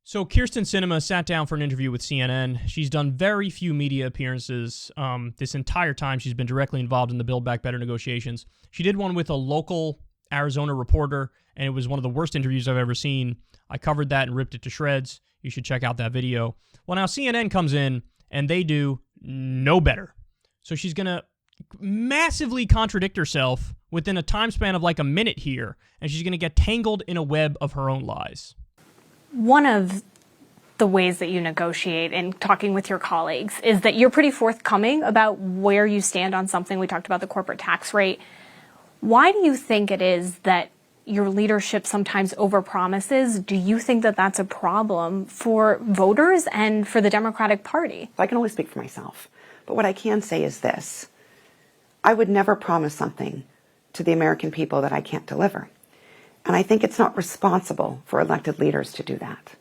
So Kysten Sinema sat down for an interview with CNN. She's done very few media appearances this entire time. She's been directly involved in the Build Back Better negotiations. She did one with a local Arizona reporter, and it was one of the worst interviews I've ever seen. I covered that and ripped it to shreds. You should check out that video. Well, now CNN comes in, and they do no better. So she's going to massively contradict herself within a time span of like a minute here, and she's going to get tangled in a web of her own lies. One of the ways that you negotiate in talking with your colleagues is that you're pretty forthcoming about where you stand on something. We talked about the corporate tax rate. Why do you think it is that your leadership sometimes overpromises? Do you think that that's a problem for voters and for the Democratic Party? I can only speak for myself. But what I can say is this. I would never promise something to the American people that I can't deliver. And I think it's not responsible for elected leaders to do that.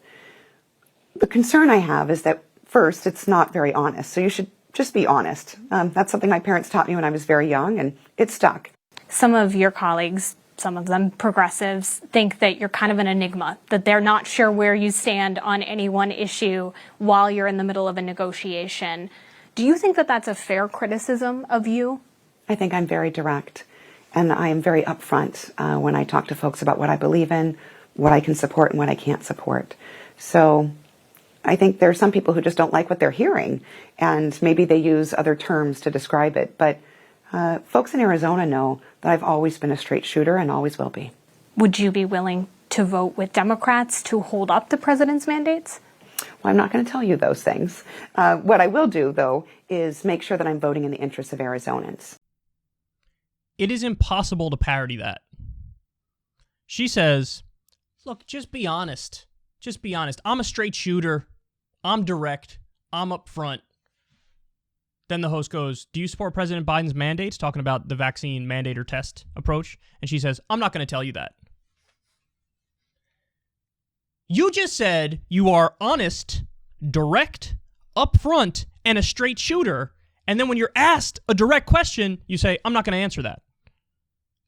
The concern I have is that, first, it's not very honest. So you should just be honest. That's something my parents taught me when I was very young, and it stuck. Some of your colleagues, some of them progressives, think that you're kind of an enigma, that they're not sure where you stand on any one issue while you're in the middle of a negotiation. Do you think that that's a fair criticism of you? I think I'm very direct. And I am very upfront when I talk to folks about what I believe in, what I can support and what I can't support. So I think there are some people who just don't like what they're hearing, and maybe they use other terms to describe it. But folks in Arizona know that I've always been a straight shooter and always will be. Would you be willing to vote with Democrats to hold up the president's mandates? Well, I'm not going to tell you those things. What I will do, though, is make sure that I'm voting in the interests of Arizonans. It is impossible to parody that. She says, look, just be honest. Just be honest. I'm a straight shooter. I'm direct. I'm upfront. Then the host goes, do you support President Biden's mandates? Talking about the vaccine mandate or test approach. And she says, I'm not going to tell you that. You just said you are honest, direct, upfront, and a straight shooter. And then when you're asked a direct question, you say, I'm not going to answer that.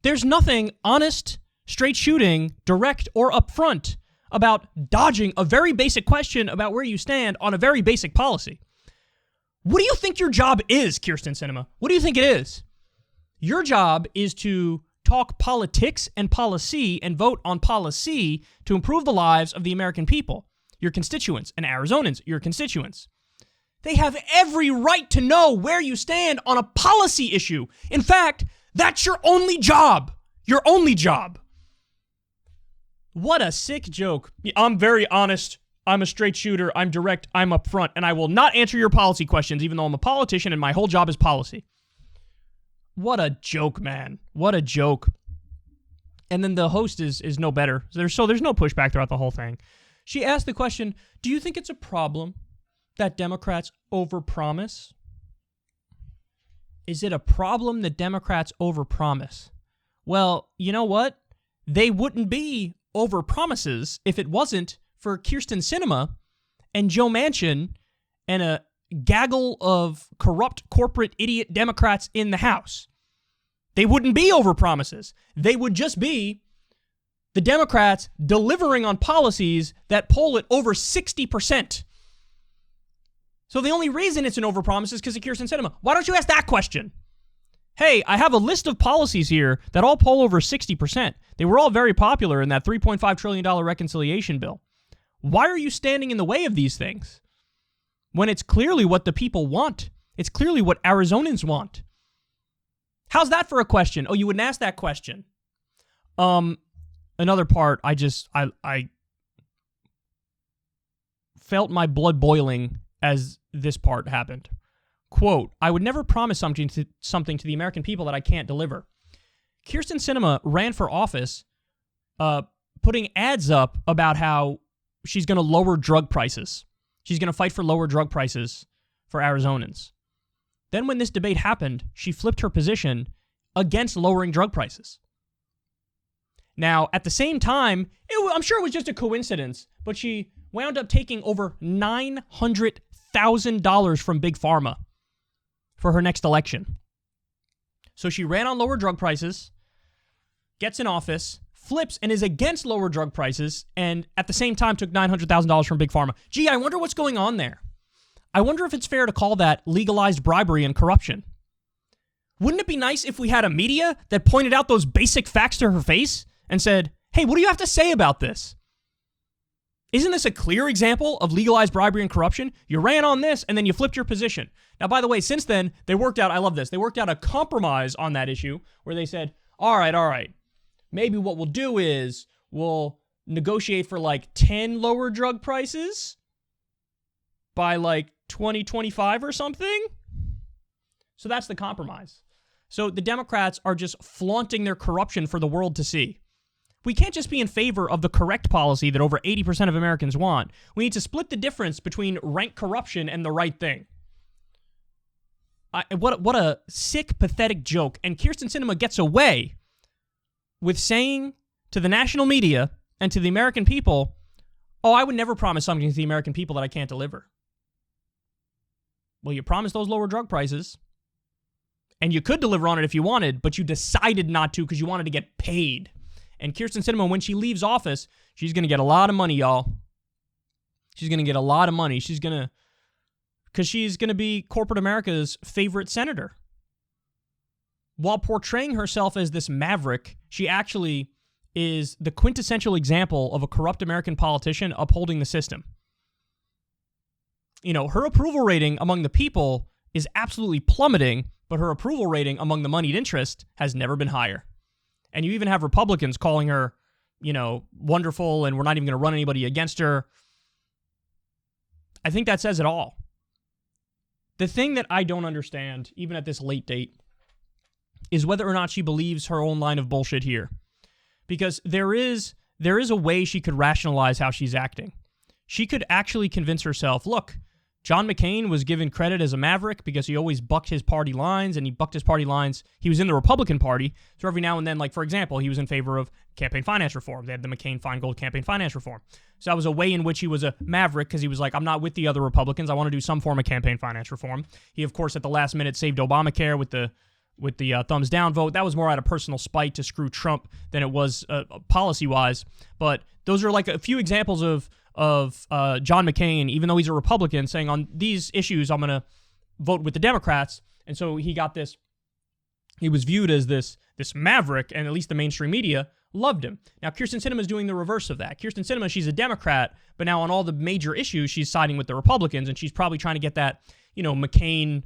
There's nothing honest, straight shooting, direct, or upfront about dodging a very basic question about where you stand on a very basic policy. What do you think your job is, Kysten Sinema? What do you think it is? Your job is to talk politics and policy and vote on policy to improve the lives of the American people, your constituents, and Arizonans, your constituents. They have every right to know where you stand on a policy issue. In fact, that's your only job. Your only job. What a sick joke. I'm very honest. I'm a straight shooter. I'm direct. I'm upfront. And I will not answer your policy questions, even though I'm a politician and my whole job is policy. What a joke, man. What a joke. And then the host is no better. So there's no pushback throughout the whole thing. She asked the question, do you think it's a problem that Democrats overpromise? Is it a problem that Democrats overpromise? Well, you know what? They wouldn't be overpromises if it wasn't for Kysten Sinema and Joe Manchin and a gaggle of corrupt corporate idiot Democrats in the House. They wouldn't be overpromises. They would just be the Democrats delivering on policies that poll at over 60%. So the only reason it's an overpromise is because of Kysten Sinema. Why don't you ask that question? Hey, I have a list of policies here that all poll over 60%. They were all very popular in that $3.5 trillion reconciliation bill. Why are you standing in the way of these things? When it's clearly what the people want. It's clearly what Arizonans want. How's that for a question? Oh, you wouldn't ask that question. Another part, I felt my blood boiling as this part happened. Quote, I would never promise something to the American people that I can't deliver. Kysten Sinema ran for office putting ads up about how she's going to lower drug prices. She's going to fight for lower drug prices for Arizonans. Then when this debate happened, she flipped her position against lowering drug prices. Now, at the same time, I'm sure it was just a coincidence, but she wound up taking over $900,000 from Big Pharma for her next election. So she ran on lower drug prices, gets in office, flips and is against lower drug prices, and at the same time took $900,000 from Big Pharma. Gee, I wonder what's going on there. I wonder if it's fair to call that legalized bribery and corruption. Wouldn't it be nice if we had a media that pointed out those basic facts to her face and said, hey, what do you have to say about this? Isn't this a clear example of legalized bribery and corruption? You ran on this and then you flipped your position. Now, by the way, since then, they worked out, I love this, they worked out a compromise on that issue where they said, all right, maybe what we'll do is we'll negotiate for like 10 lower drug prices by like 2025 or something. So that's the compromise. So the Democrats are just flaunting their corruption for the world to see. We can't just be in favor of the correct policy that over 80% of Americans want. We need to split the difference between rank corruption and the right thing. What a sick, pathetic joke. And Kysten Sinema gets away with saying to the national media and to the American people, oh, I would never promise something to the American people that I can't deliver. Well, you promised those lower drug prices, and you could deliver on it if you wanted, but you decided not to because you wanted to get paid. And Kysten Sinema, when she leaves office, she's going to get a lot of money, y'all. She's going to get a lot of money. Because she's going to be corporate America's favorite senator. While portraying herself as this maverick, she actually is the quintessential example of a corrupt American politician upholding the system. You know, her approval rating among the people is absolutely plummeting, but her approval rating among the moneyed interest has never been higher. And you even have Republicans calling her, you know, wonderful, and we're not even going to run anybody against her. I think that says it all. The thing that I don't understand, even at this late date, is whether or not she believes her own line of bullshit here. Because there is a way she could rationalize how she's acting. She could actually convince herself, look, John McCain was given credit as a maverick because he always bucked his party lines, and he bucked his party lines. He was in the Republican Party, so every now and then, like, for example, he was in favor of campaign finance reform. They had the McCain-Feingold campaign finance reform. So that was a way in which he was a maverick because he was like, I'm not with the other Republicans. I want to do some form of campaign finance reform. He, of course, at the last minute saved Obamacare with the thumbs down vote. That was more out of personal spite to screw Trump than it was policy-wise. But those are like a few examples of John McCain, even though he's a Republican, saying on these issues, I'm going to vote with the Democrats. And so he was viewed as this maverick, and at least the mainstream media loved him. Now, Kysten Sinema is doing the reverse of that. Kysten Sinema, she's a Democrat, but now on all the major issues, she's siding with the Republicans, and she's probably trying to get that, you know, McCain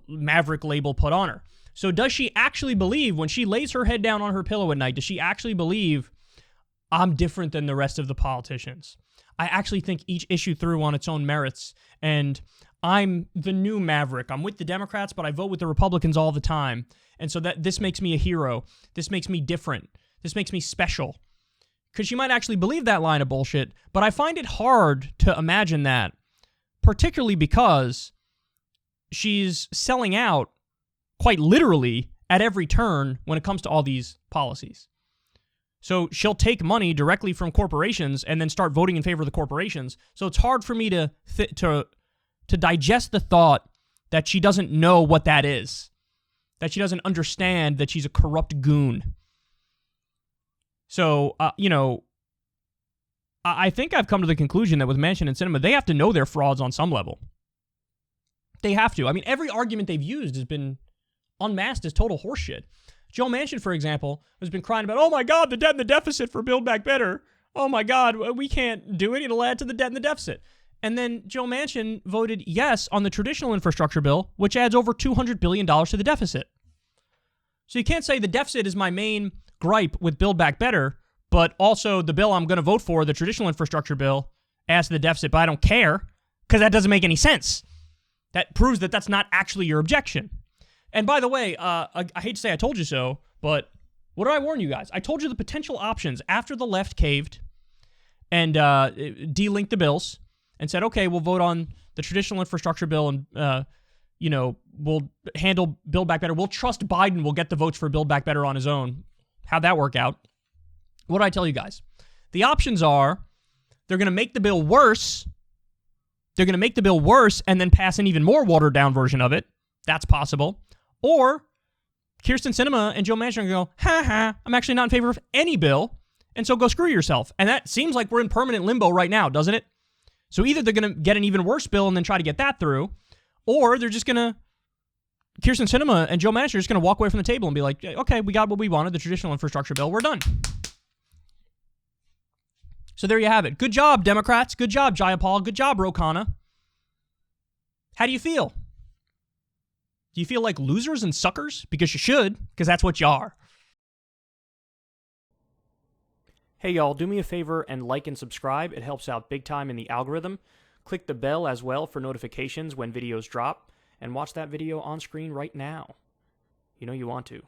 maverick label put on her. So does she actually believe, when she lays her head down on her pillow at night, does she actually believe, I'm different than the rest of the politicians? I actually think each issue through on its own merits, and I'm the new maverick. I'm with the Democrats, but I vote with the Republicans all the time. And so that this makes me a hero. This makes me different. This makes me special. Because she might actually believe that line of bullshit, but I find it hard to imagine that, particularly because she's selling out quite literally at every turn when it comes to all these policies. So she'll take money directly from corporations and then start voting in favor of the corporations. So it's hard for me to digest the thought that she doesn't know what that is, that she doesn't understand that she's a corrupt goon. So, you know, I think I've come to the conclusion that with Manchin and Sinema, they have to know they're frauds on some level. They have to. I mean, every argument they've used has been unmasked as total horseshit. Joe Manchin, for example, has been crying about, oh my God, the debt and the deficit for Build Back Better. Oh my God, we can't do it. It'll add to the debt and the deficit. And then Joe Manchin voted yes on the traditional infrastructure bill, which adds over $200 billion to the deficit. So you can't say the deficit is my main gripe with Build Back Better, but also the bill I'm going to vote for, the traditional infrastructure bill, adds to the deficit, but I don't care, because that doesn't make any sense. That proves that that's not actually your objection. And by the way, I hate to say I told you so, but what did I warn you guys? I told you the potential options after the left caved and delinked the bills and said, okay, we'll vote on the traditional infrastructure bill and, you know, we'll handle Build Back Better. We'll trust Biden will get the votes for Build Back Better on his own. How'd that work out? What did I tell you guys? The options are they're going to make the bill worse. They're going to make the bill worse and then pass an even more watered down version of it. That's possible. Or Kysten Sinema and Joe Manchin are going to go, I'm actually not in favor of any bill. And so go screw yourself. And that seems like we're in permanent limbo right now, doesn't it? So either they're going to get an even worse bill and then try to get that through, or they're just going to, Kysten Sinema and Joe Manchin are just going to walk away from the table and be like, okay, we got what we wanted, the traditional infrastructure bill, we're done. So there you have it. Good job, Democrats. Good job, Jayapal. Good job, Ro Khanna. How do you feel? Do you feel like losers and suckers? Because you should, because that's what you are. Hey, y'all, do me a favor and like and subscribe. It helps out big time in the algorithm. Click the bell as well for notifications when videos drop, and watch that video on screen right now. You know you want to.